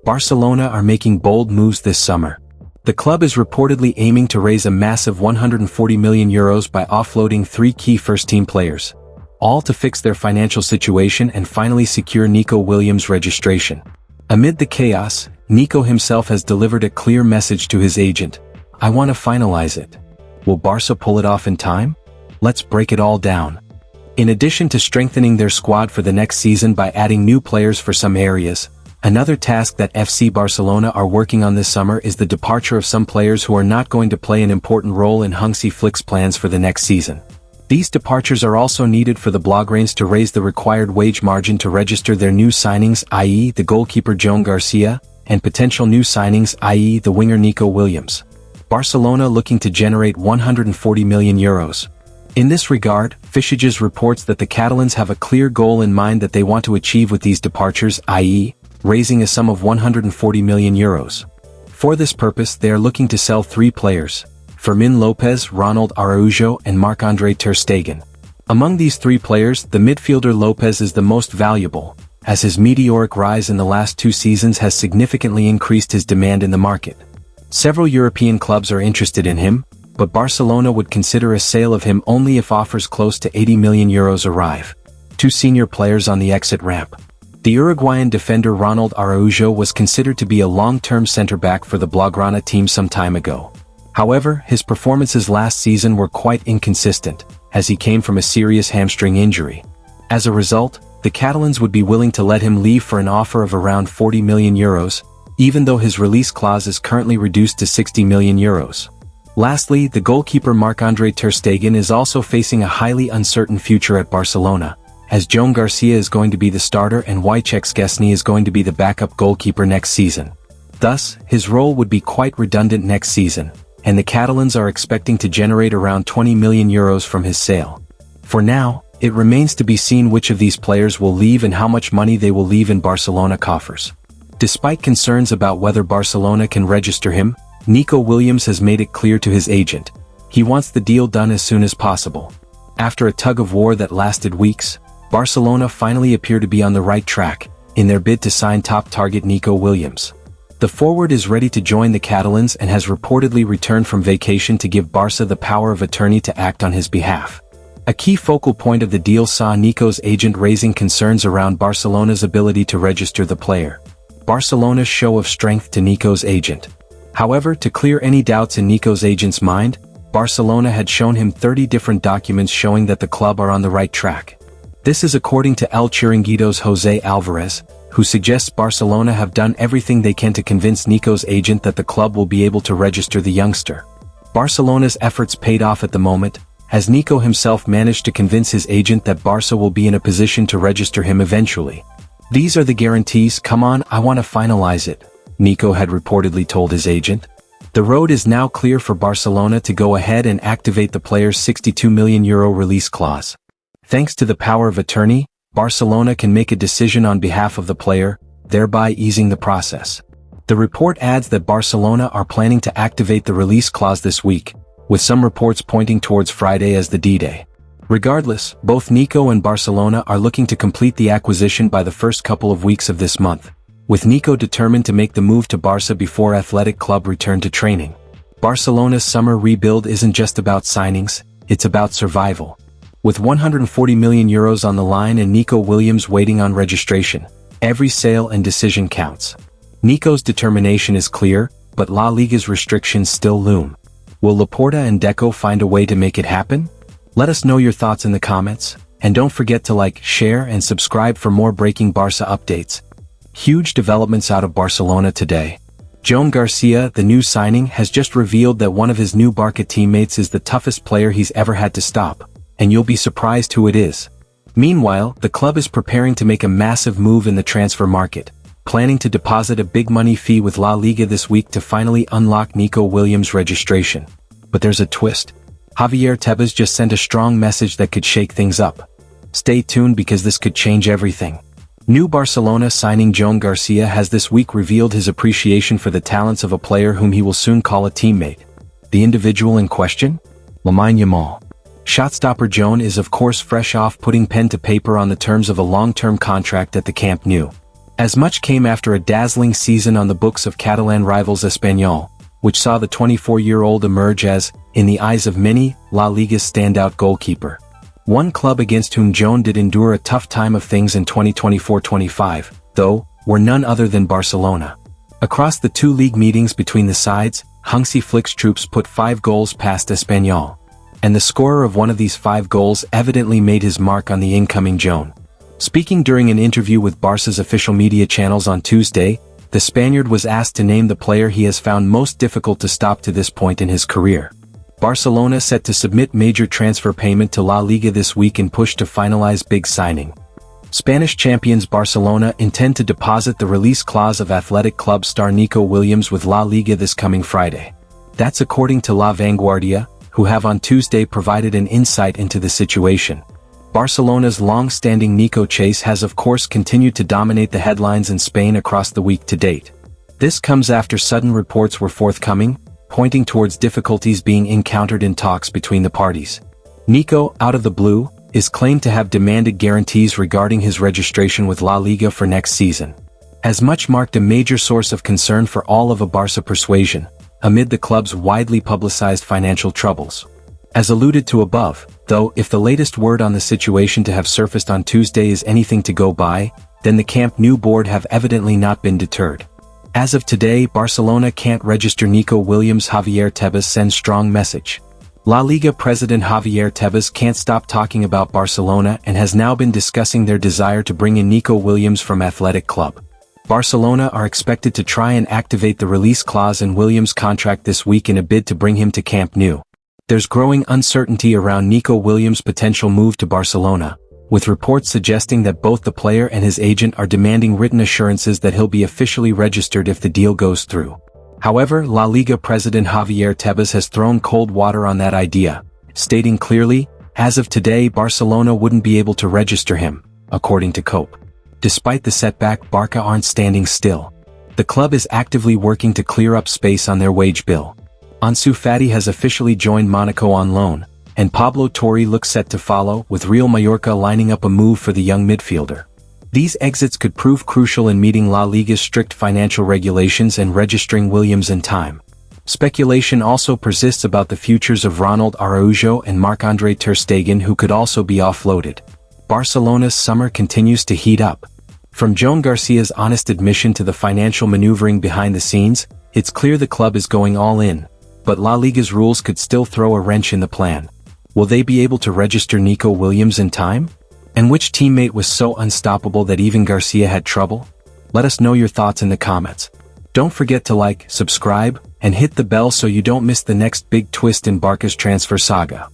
Barcelona are making bold moves this summer. The club is reportedly aiming to raise a massive €140 million by offloading 3 key first-team players, all to fix their financial situation and finally secure Nico Williams' registration. Amid the chaos, Nico himself has delivered a clear message to his agent: "I want to finalize it." Will Barca pull it off in time? Let's break it all down. In addition to strengthening their squad for the next season by adding new players for some areas, another task that FC Barcelona are working on this summer is the departure of some players who are not going to play an important role in Hansi Flick's plans for the next season. These departures are also needed for the Blaugranes to raise the required wage margin to register their new signings, i.e. the goalkeeper Joan Garcia, and potential new signings, i.e. the winger Nico Williams. Barcelona looking to generate €140 million. In this regard, Finalise reports that the Catalans have a clear goal in mind that they want to achieve with these departures, i.e. raising a sum of €140 million. For this purpose they are looking to sell 3 players: Fermín López, Ronald Araujo and Marc-André ter Stegen. Among these 3 players, the midfielder López is the most valuable, as his meteoric rise in the last 2 seasons has significantly increased his demand in the market. Several European clubs are interested in him, but Barcelona would consider a sale of him only if offers close to €80 million arrive. 2 senior players on the exit ramp. The Uruguayan defender Ronald Araujo was considered to be a long-term center-back for the Blaugrana team some time ago. However, his performances last season were quite inconsistent, as he came from a serious hamstring injury. As a result, the Catalans would be willing to let him leave for an offer of around €40 million, even though his release clause is currently reduced to €60 million. Lastly, the goalkeeper Marc-André ter Stegen is also facing a highly uncertain future at Barcelona, as Joan Garcia is going to be the starter and Wojciech Szczesny is going to be the backup goalkeeper next season. Thus, his role would be quite redundant next season, and the Catalans are expecting to generate around €20 million from his sale. For now, it remains to be seen which of these players will leave and how much money they will leave in Barcelona coffers. Despite concerns about whether Barcelona can register him, Nico Williams has made it clear to his agent: he wants the deal done as soon as possible. After a tug-of-war that lasted weeks, Barcelona finally appear to be on the right track in their bid to sign top target Nico Williams. The forward is ready to join the Catalans and has reportedly returned from vacation to give Barca the power of attorney to act on his behalf. A key focal point of the deal saw Nico's agent raising concerns around Barcelona's ability to register the player. Barcelona's show of strength to Nico's agent. However, to clear any doubts in Nico's agent's mind, Barcelona had shown him 30 different documents showing that the club are on the right track. This is according to El Chiringuito's José Alvarez, who suggests Barcelona have done everything they can to convince Nico's agent that the club will be able to register the youngster. Barcelona's efforts paid off at the moment, as Nico himself managed to convince his agent that Barca will be in a position to register him eventually. "These are the guarantees, come on, I want to finalize it," Nico had reportedly told his agent. The road is now clear for Barcelona to go ahead and activate the player's €62 million release clause. Thanks to the power of attorney, Barcelona can make a decision on behalf of the player, thereby easing the process. The report adds that Barcelona are planning to activate the release clause this week, with some reports pointing towards Friday as the D-Day. Regardless, both Nico and Barcelona are looking to complete the acquisition by the first couple of weeks of this month, with Nico determined to make the move to Barca before athletic club return to training. Barcelona's summer rebuild isn't just about signings, it's about survival. With €140 million on the line and Nico Williams waiting on registration, every sale and decision counts. Nico's determination is clear, but La Liga's restrictions still loom. Will Laporta and Deco find a way to make it happen? Let us know your thoughts in the comments, and don't forget to like, share and subscribe for more breaking Barca updates. Huge developments out of Barcelona today. Joan Garcia, the new signing, has just revealed that one of his new Barca teammates is the toughest player he's ever had to stop, and you'll be surprised who it is. Meanwhile, the club is preparing to make a massive move in the transfer market, planning to deposit a big money fee with La Liga this week to finally unlock Nico Williams' registration. But there's a twist. Javier Tebas just sent a strong message that could shake things up. Stay tuned because this could change everything. New Barcelona signing Joan Garcia has this week revealed his appreciation for the talents of a player whom he will soon call a teammate. The individual in question? Lamine Yamal. Shotstopper Joan is of course fresh off putting pen to paper on the terms of a long-term contract at the Camp Nou. As much came after a dazzling season on the books of Catalan rivals Espanyol, which saw the 24-year-old emerge as, in the eyes of many, La Liga's standout goalkeeper. One club against whom Joan did endure a tough time of things in 2024-25, though, were none other than Barcelona. Across the two league meetings between the sides, Hansi Flick's troops put 5 goals past Espanyol. And the scorer of one of these 5 goals evidently made his mark on the incoming Joan. Speaking during an interview with Barca's official media channels on Tuesday, the Spaniard was asked to name the player he has found most difficult to stop to this point in his career. Barcelona set to submit major transfer payment to La Liga this week and push to finalize big signing. Spanish champions Barcelona intend to deposit the release clause of athletic club star Nico Williams with La Liga this coming Friday. That's according to La Vanguardia, who have on Tuesday provided an insight into the situation. Barcelona's long-standing Nico chase has of course continued to dominate the headlines in Spain across the week to date. This comes after sudden reports were forthcoming, pointing towards difficulties being encountered in talks between the parties. Nico, out of the blue, is claimed to have demanded guarantees regarding his registration with La Liga for next season. As much marked a major source of concern for all of a Barca persuasion, amid the club's widely publicized financial troubles. As alluded to above, though, if the latest word on the situation to have surfaced on Tuesday is anything to go by, then the Camp Nou board have evidently not been deterred. As of today, Barcelona can't register Nico Williams. Javier Tebas sends strong message. La Liga president Javier Tebas can't stop talking about Barcelona and has now been discussing their desire to bring in Nico Williams from Athletic Club. Barcelona are expected to try and activate the release clause in Williams' contract this week in a bid to bring him to Camp Nou. There's growing uncertainty around Nico Williams' potential move to Barcelona, with reports suggesting that both the player and his agent are demanding written assurances that he'll be officially registered if the deal goes through. However, La Liga president Javier Tebas has thrown cold water on that idea, stating clearly, as of today Barcelona wouldn't be able to register him, according to COPE. Despite the setback, Barca aren't standing still. The club is actively working to clear up space on their wage bill. Ansu Fati has officially joined Monaco on loan, and Pablo Torre looks set to follow, with Real Mallorca lining up a move for the young midfielder. These exits could prove crucial in meeting La Liga's strict financial regulations and registering Williams in time. Speculation also persists about the futures of Ronald Araujo and Marc-Andre ter Stegen, who could also be offloaded. Barcelona's summer continues to heat up. From Joan Garcia's honest admission to the financial maneuvering behind the scenes, it's clear the club is going all in, but La Liga's rules could still throw a wrench in the plan. Will they be able to register Nico Williams in time? And which teammate was so unstoppable that even Garcia had trouble? Let us know your thoughts in the comments. Don't forget to like, subscribe, and hit the bell so you don't miss the next big twist in Barca's transfer saga.